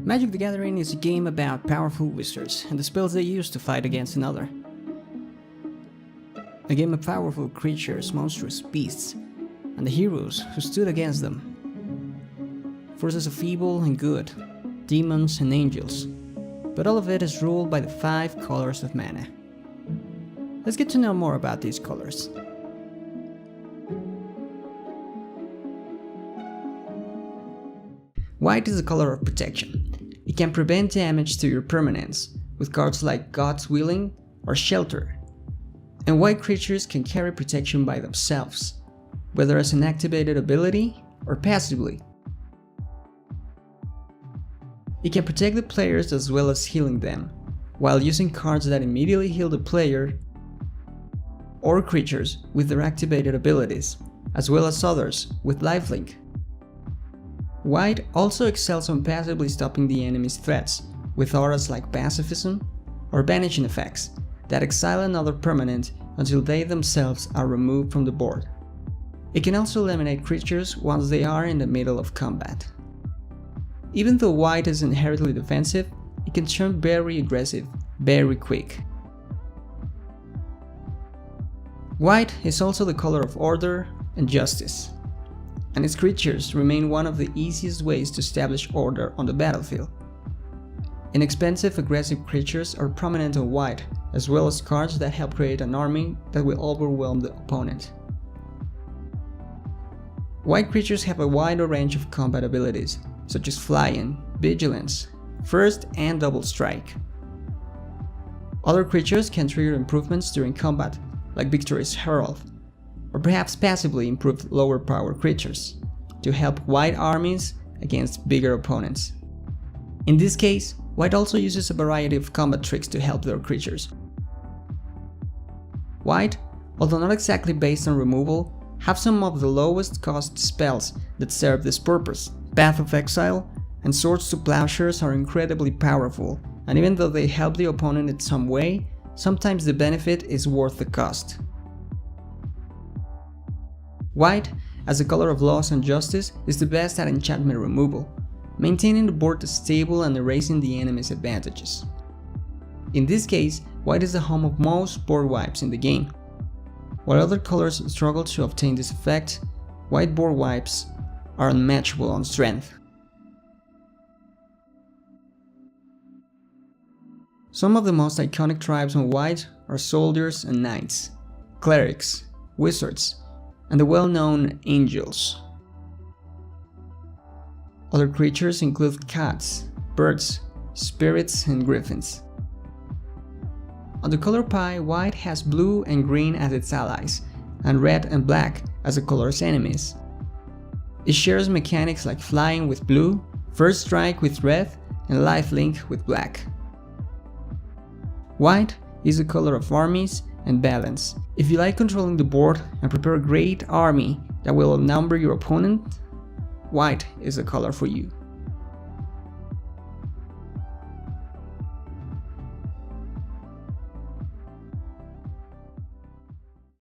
Magic the Gathering is a game about powerful wizards and the spells they use to fight against another. A game of powerful creatures, monstrous beasts, and the heroes who stood against them. Forces of evil and good, demons and angels, but all of it is ruled by the 5 colors of mana. Let's get to know more about these colors. White is the color of protection. It can prevent damage to your permanents with cards like God's Willing or Shelter. And white creatures can carry protection by themselves, whether as an activated ability or passively. It can protect the players as well as healing them, while using cards that immediately heal the player or creatures with their activated abilities, as well as others with lifelink. White also excels on passively stopping the enemy's threats with auras like Pacifism or Banishing effects that exile another permanent until they themselves are removed from the board. It can also eliminate creatures once they are in the middle of combat. Even though white is inherently defensive, it can turn very aggressive very quick. White is also the color of order and justice, and its creatures remain one of the easiest ways to establish order on the battlefield. Inexpensive aggressive creatures are prominent on white, as well as cards that help create an army that will overwhelm the opponent. White creatures have a wider range of combat abilities, such as Flying, Vigilance, First and Double Strike. Other creatures can trigger improvements during combat, like Victory's Herald, or perhaps passively improve lower power creatures, to help white armies against bigger opponents. In this case, white also uses a variety of combat tricks to help their creatures. White, although not exactly based on removal, have some of the lowest cost spells that serve this purpose. Path of Exile and Swords to Plowshares are incredibly powerful, and even though they help the opponent in some way, sometimes the benefit is worth the cost. White, as the color of laws and justice, is the best at enchantment removal, maintaining the board stable and erasing the enemy's advantages. In this case, white is the home of most board wipes in the game. While other colors struggle to obtain this effect, white board wipes are unmatchable on strength. Some of the most iconic tribes on white are soldiers and knights, clerics, wizards, and the well-known angels. Other creatures include cats, birds, spirits, and griffins. On the color pie, white has blue and green as its allies, and red and black as the color's enemies. It shares mechanics like Flying with blue, First Strike with red, and Lifelink with black. White is the color of armies and balance. If you like controlling the board and prepare a great army that will outnumber your opponent, white is the color for you.